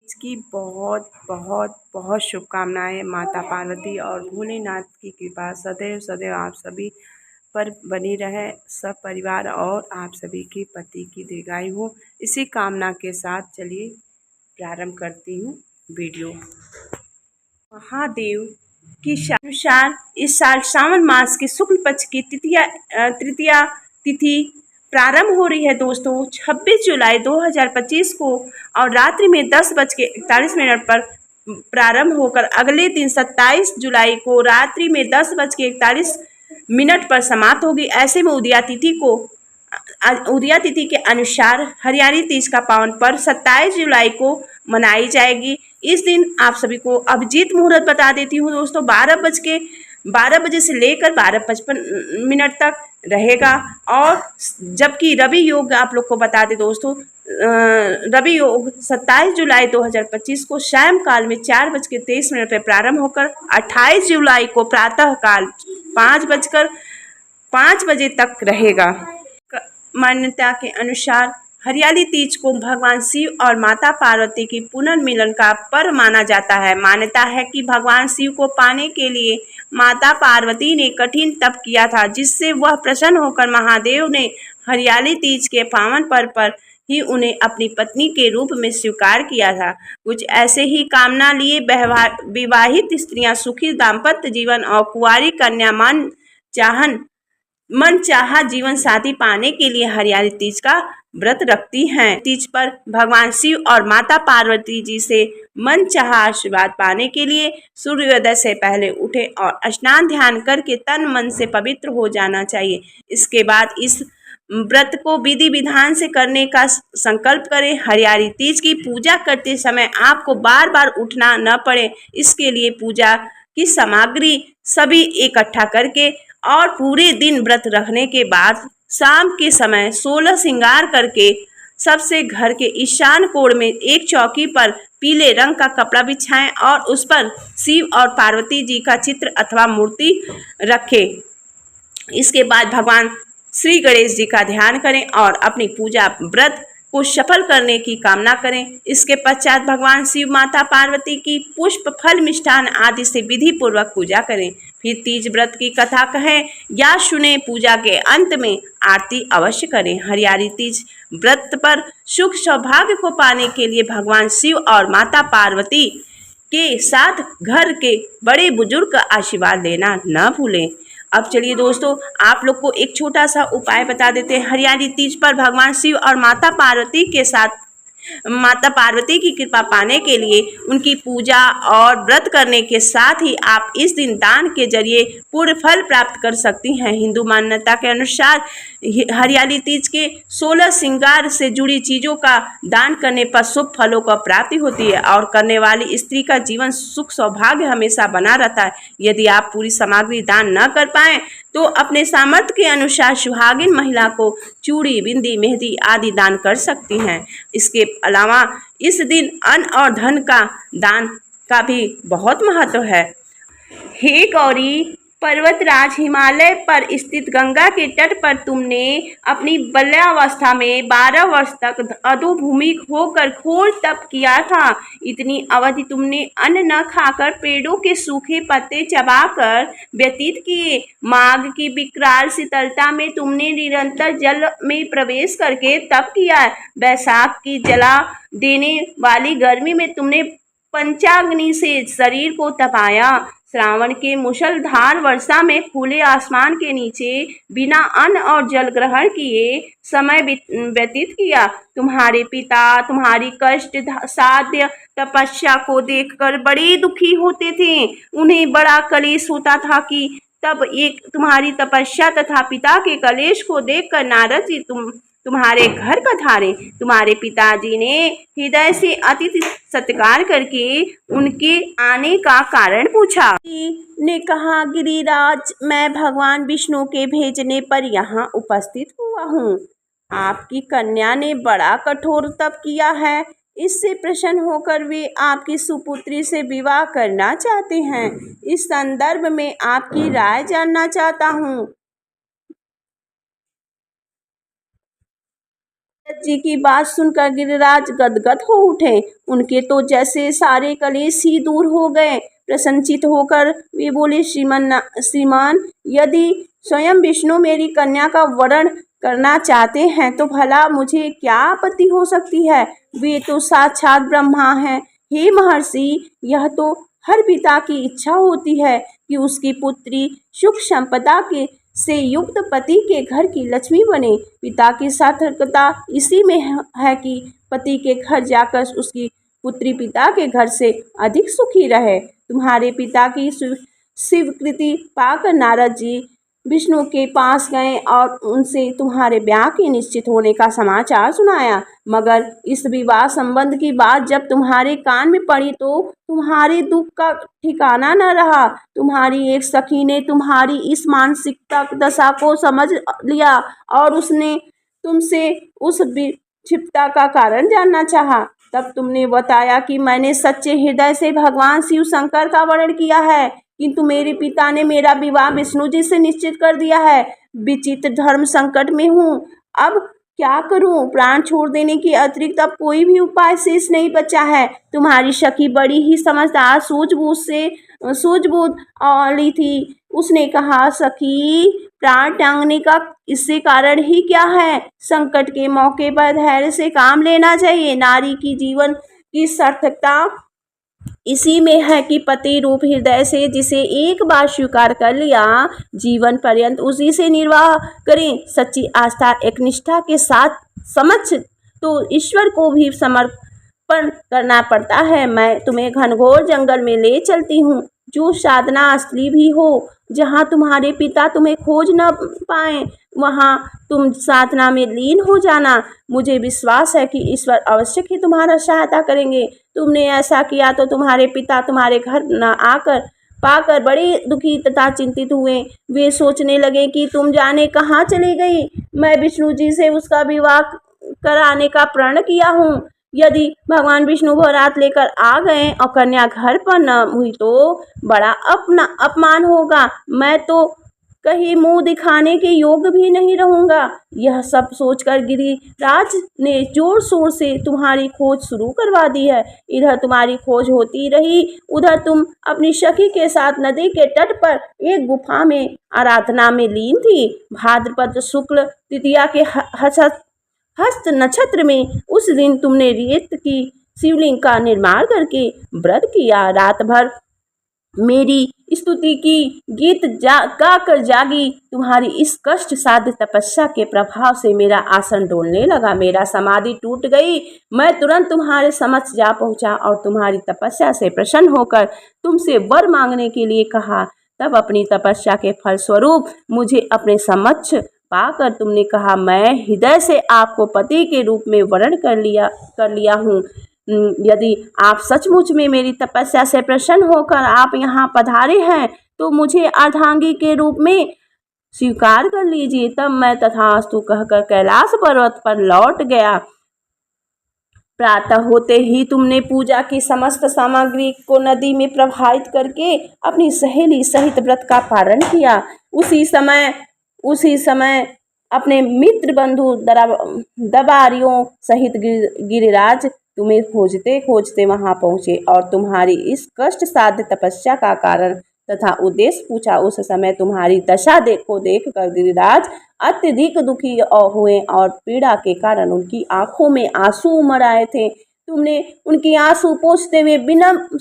इसकी बहुत बहुत बहुत शुभकामनाएं। माता पार्वती और भोलेनाथ की कृपा सदैव सदैव आप सभी पर बनी रहे, सब परिवार और आप सभी के पति की दीर्घायु हो। इसी कामना के साथ चलिए प्रारंभ करती हूँ वीडियो। महादेव की अनुसार इस साल श्रावण मास के शुक्ल पक्ष की तृतीया तिथि प्रारंभ हो रही है दोस्तों 26 जुलाई 2025 को और रात्रि में 10:41 पर प्रारंभ होकर अगले दिन 27 जुलाई को रात्रि में 10:41 पर समाप्त होगी। ऐसे में उदया तिथि के अनुसार हरियाली तीज का पावन पर्व 27 जुलाई को मनाई जाएगी। इस दिन आप सभी को अभिजीत मुहूर्त बता देती हूँ दोस्तों, 12 बजे से लेकर 12:55 तक रहेगा। और जबकि रवि योग आप लोग को बता दें दोस्तों, रवि योग 27 जुलाई 2025 को सायं काल में 4:23 पर प्रारंभ होकर 28 जुलाई को प्रातः काल 5 बजे तक रहेगा। मान्यता के अनुसार हरियाली तीज को भगवान शिव और माता पार्वती की पुनर्मिलन का पर्व माना जाता है। मान्यता है कि भगवान शिव को पाने के लिए माता पार्वती ने कठिन तप किया था, जिससे वह प्रसन्न होकर महादेव ने हरियाली तीज के पावन पर्व पर ही उन्हें अपनी पत्नी के रूप में स्वीकार किया था। कुछ ऐसे ही कामना लिए विवाहित स्त्रियां सुखी दाम्पत्य जीवन और कुंवारी कन्या मन चाहा जीवन साथी पाने के लिए हरियाली तीज का व्रत रखती हैं। तीज पर भगवान शिव और माता पार्वती जी से मन चाहा आशीर्वाद पाने के लिए सूर्योदय से पहले उठे और स्नान ध्यान करके तन मन से पवित्र हो जाना चाहिए। इसके बाद इस व्रत को विधि विधान से करने का संकल्प करें। हरियाली तीज की पूजा करते समय आपको बार बार उठना न पड़े, इसके लिए पूजा की सामग्री सभी इकट्ठा करके और पूरे दिन व्रत रखने के बाद शाम के समय 16 श्रृंगार करके सबसे घर के ईशान कोण में एक चौकी पर पीले रंग का कपड़ा बिछाएं और उस पर शिव और पार्वती जी का चित्र अथवा मूर्ति रखें। इसके बाद भगवान श्री गणेश जी का ध्यान करें और अपनी पूजा व्रत को सफल करने की कामना करें। इसके पश्चात भगवान शिव माता पार्वती की पुष्प फल मिष्ठान आदि से विधि पूर्वक पूजा करें। फिर तीज व्रत की कथा कहें या सुने। पूजा के अंत में आरती अवश्य करें। हरियाली तीज व्रत पर सुख सौभाग्य को पाने के लिए भगवान शिव और माता पार्वती के साथ घर के बड़े बुजुर्ग का आशीर्वाद लेना न भूलें। अब चलिए दोस्तों, आप लोग को एक छोटा सा उपाय बता देते हैं। हरियाली तीज पर भगवान शिव और माता पार्वती की कृपा पाने के लिए उनकी पूजा और व्रत करने के साथ ही आप इस दिन दान के जरिए पूर्ण फल प्राप्त कर सकती हैं। हिंदू मान्यता के अनुसार हरियाली तीज के 16 श्रृंगार से जुड़ी चीज़ों का दान करने पर शुभ फलों का प्राप्ति होती है और करने वाली स्त्री का जीवन सुख सौभाग्य हमेशा बना रहता है। यदि आप पूरी सामग्री दान न कर पाएँ तो अपने सामर्थ्य के अनुसार सुहागिन महिला को चूड़ी, बिंदी, मेहंदी आदि दान कर सकती हैं। इसके अलावा इस दिन अन्न और धन का दान का भी बहुत महत्व है। हे गौरी पर्वतराज, हिमालय पर स्थित गंगा के तट पर तुमने अपनी बाल्यावस्था में 12 वर्ष तक अधोभूमिक होकर घोर तप किया था। इतनी अवधि तुमने अन्न न खाकर पेड़ों के सूखे पत्ते चबाकर व्यतीत किए। माघ की विकराल शीतलता में तुमने निरंतर जल में प्रवेश करके तप किया। वैशाख की जला देने वाली गर्मी में तुमने पंचाग्नि से शरीर को तपाया। श्रावण के मूसलधार वर्षा में खुले आसमान के नीचे बिना अन्न और जल ग्रहण किए समय व्यतीत किया। तुम्हारे पिता तुम्हारी कष्ट साध्य तपस्या को देखकर बड़े दुखी होते थे। उन्हें बड़ा क्लेश होता था कि तब एक तुम्हारी तपस्या तथा पिता के क्लेश को देखकर नारद जी तुम्हारे घर पधारे। तुम्हारे पिताजी ने हृदय से अतिथि सत्कार करके उनके आने का कारण पूछा। ने कहा, गिरिराज, मैं भगवान विष्णु के भेजने पर यहाँ उपस्थित हुआ हूँ। आपकी कन्या ने बड़ा कठोर तप किया है। इससे प्रसन्न होकर वे आपकी सुपुत्री से विवाह करना चाहते हैं। इस संदर्भ में आपकी राय जानना चाहता हूँ। जी की बात सुनकर गिरिराज गदगद हो उठे। उनके तो जैसे सारे कलेश ही दूर हो गए। प्रसन्नचित होकर वे बोले, श्रीमान, यदि स्वयं विष्णु मेरी कन्या का वरण करना चाहते हैं तो भला मुझे क्या आपत्ति हो सकती है। वे तो साक्षात ब्रह्मा हैं। हे महर्षि, यह तो हर पिता की इच्छा होती है कि उसकी पुत्री सुख संपदा के से युक्त पति के घर की लक्ष्मी बने। पिता की सार्थकता इसी में है कि पति के घर जाकर उसकी पुत्री पिता के घर से अधिक सुखी रहे। तुम्हारे पिता की स्वीकृति पाकर नारद जी विष्णु के पास गए और उनसे तुम्हारे ब्याह के निश्चित होने का समाचार सुनाया। मगर इस विवाह संबंध की बात जब तुम्हारे कान में पड़ी तो तुम्हारे दुख का ठिकाना न रहा। तुम्हारी एक सखी ने तुम्हारी इस मानसिकता दशा को समझ लिया और उसने तुमसे उस विक्षिप्तता का कारण जानना चाहा। तब तुमने बताया कि मैंने सच्चे हृदय से भगवान शिव शंकर का वर्ण किया है, किंतु मेरे पिता ने मेरा विवाह विष्णु जी से निश्चित कर दिया है। विचित्र धर्म संकट में हूँ, अब क्या करूँ। प्राण छोड़ देने के अतिरिक्त अब कोई भी उपाय शेष नहीं बचा है। तुम्हारी सखी बड़ी ही समझदार सूझबूझ वाली थी। उसने कहा, सखी, प्राण टांगने का इससे कारण ही क्या है। संकट के मौके पर धैर्य से काम लेना चाहिए। नारी की जीवन की सार्थकता इसी में है कि पति रूप हृदय से जिसे एक बार स्वीकार कर लिया, जीवन पर्यंत उसी से निर्वाह करें। सच्ची आस्था एक निष्ठा के साथ समक्ष तो ईश्वर को भी समर्पण करना पड़ता है। मैं तुम्हें घनघोर जंगल में ले चलती हूँ, जो साधना असली भी हो। जहाँ तुम्हारे पिता तुम्हें खोज न पाए वहाँ तुम साधना में लीन हो जाना। मुझे विश्वास है कि ईश्वर अवश्य ही तुम्हारा सहायता करेंगे। तुमने ऐसा किया तो तुम्हारे पिता तुम्हारे घर न आकर पाकर बड़े दुखी तथा चिंतित हुए। वे सोचने लगे कि तुम जाने कहाँ चली गई। मैं विष्णु जी से उसका विवाह कराने का प्रण किया हूँ। यदि भगवान विष्णु बारात लेकर आ गए और कन्या घर पर न हुई तो बड़ा अपमान होगा। मैं तो कहीं मुंह दिखाने के योग भी नहीं रहूंगा। यह सब सोचकर गिरिराज ने जोर शोर से तुम्हारी खोज शुरू करवा दी है। इधर तुम्हारी खोज होती रही, उधर तुम अपनी सखी के साथ नदी के तट पर एक गुफा में आराधना में लीन थी। भाद्रपद शुक्ल तृतीया के हस्त नक्षत्र में उस दिन तुमने रेत की शिवलिंग का निर्माण करके व्रत किया। रात भर मेरी स्तुति की गीत गाकर जागी। तुम्हारी इस कष्ट साध्य तपस्या के प्रभाव से मेरा आसन डोलने लगा, मेरा समाधि टूट गई। मैं तुरंत तुम्हारे समक्ष जा पहुंचा और तुम्हारी तपस्या से प्रसन्न होकर तुमसे वर मांगने के लिए कहा। तब अपनी तपस्या के फलस्वरूप मुझे अपने समक्ष पाकर तुमने कहा, मैं हृदय से आपको पति के रूप में वर्ण कर लिया हूँ। यदि आप सचमुच में मेरी तपस्या से प्रसन्न होकर आप यहाँ पधारे हैं तो मुझे अर्धांगी के रूप में स्वीकार कर लीजिए। तब मैं तथास्तु कहकर कैलाश पर्वत पर लौट गया। प्रातः होते ही तुमने पूजा की समस्त सामग्री को नदी में प्रवाहित करके अपनी सहेली सहित व्रत का पालन किया। उसी समय अपने मित्र बंधु दबारियों सहित गिरिराज तुम्हें खोजते खोजते वहां पहुंचे और तुम्हारी इस कष्ट साध्य तपस्या का कारण तथा उद्देश्य पूछा। उस समय तुम्हारी दशा देख कर गिरिराज अत्यधिक दुखी हुए और पीड़ा के कारण उनकी आंखों में आंसू उमड़ आए थे। तुमने उनकी आंसू पोंछते हुए विनम्र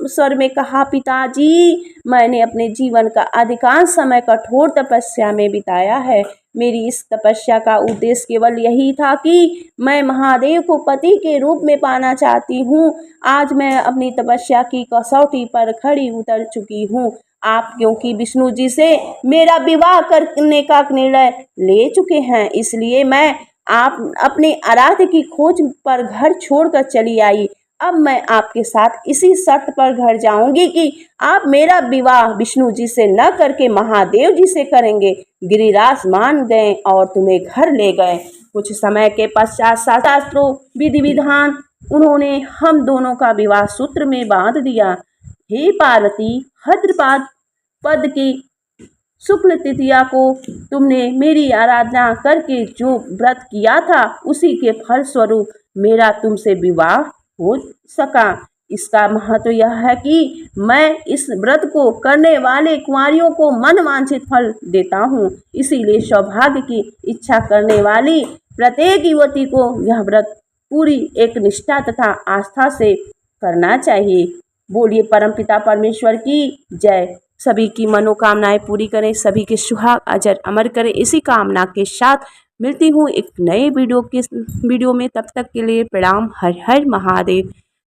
स्वर में कहा, पिताजी, मैंने अपने जीवन का अधिकांश समय कठोर तपस्या में बिताया है। मेरी इस तपस्या का उद्देश्य केवल यही था कि मैं महादेव को पति के रूप में पाना चाहती हूँ। आज मैं अपनी तपस्या की कसौटी पर खड़ी उतर चुकी हूँ। आप क्योंकि विष्णु जी से मेरा विवाह करने का निर्णय ले चुके हैं, इसलिए मैं आप अपने आराध्य की खोज पर घर छोड़कर चली आई। अब मैं आपके साथ इसी शर्त पर घर जाऊंगी कि आप मेरा विवाह विष्णु जी से न करके महादेव जी से करेंगे। गिरिराज मान गए और तुम्हें घर ले गए। कुछ समय के पश्चात शास्त्रों विधि विधान उन्होंने हम दोनों का विवाह सूत्र में बांध दिया। हे पार्वती, भद्रपाद पद की शुक्ल तृतीया को तुमने मेरी आराधना करके जो व्रत किया था उसी के फलस्वरूप मेरा तुमसे विवाह हो सका। इसका महत्व यह है कि मैं इस व्रत को करने वाले कुंवारियों को मनवांछित फल देता हूँ। इसीलिए सौभाग्य की इच्छा करने वाली प्रत्येक युवती को यह व्रत पूरी एक निष्ठा तथा आस्था से करना चाहिए। बोलिए परमपिता परमेश्वर की जय। सभी की मनोकामनाएं पूरी करें, सभी के सुहाग अजर अमर करें। इसी कामना के साथ मिलती हूँ एक नए वीडियो में। तब तक के लिए प्रणाम। हर हर महादेव।